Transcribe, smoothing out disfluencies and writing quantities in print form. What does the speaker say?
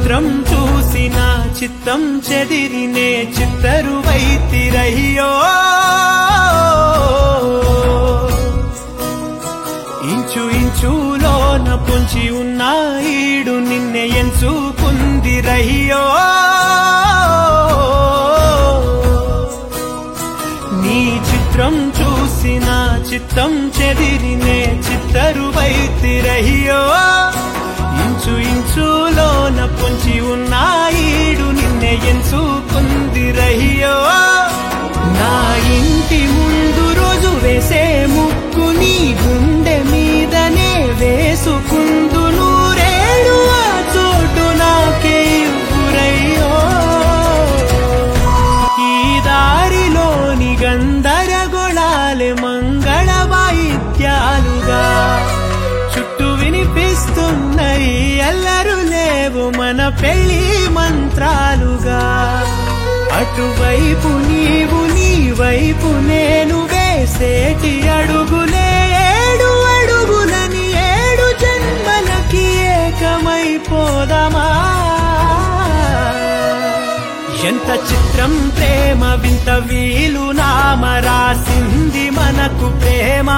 చిత్రం చూసిన చిత్తం చెదిరినే చిత్తరువైతిరయ్యో ఇంచు ఇంచులోన పొంచి ఉన్న ఈడు నిన్నే ఎంచుకుందిరయ్యో నీ చిత్రం చూసిన చిత్తం చెదిరినే చిత్తరువైతిరయ్యో ఇంచు ఇంచులోన పొంచి ఉన్న ఈడు నిన్నే ఎంచుకుందిరయ్యో నా ఇంటి ముందు రోజు వేసే ముక్కు నీ గుండె మీదనే వేసుకుందు నూరేడు ఆ చోటు నాకే ఇవ్వురయ్యో ఈ దారిలోని గందరగోళాలే మంగళ వాయిద్యాలుగా చుట్టూ వినిపిస్తున్నాయి అల్లరు లేవు మన పెళ్లి మంత్రాలుగా అటువైపు నీవు నీ వైపు నేను వేసేటి అడుగులే ఏడు అడుగులని ఏడు జన్మలకి ఏకమైపోదామా ఎంత చిత్రం ప్రేమ వింత వీలు నామ రాసింది మనకు ప్రేమ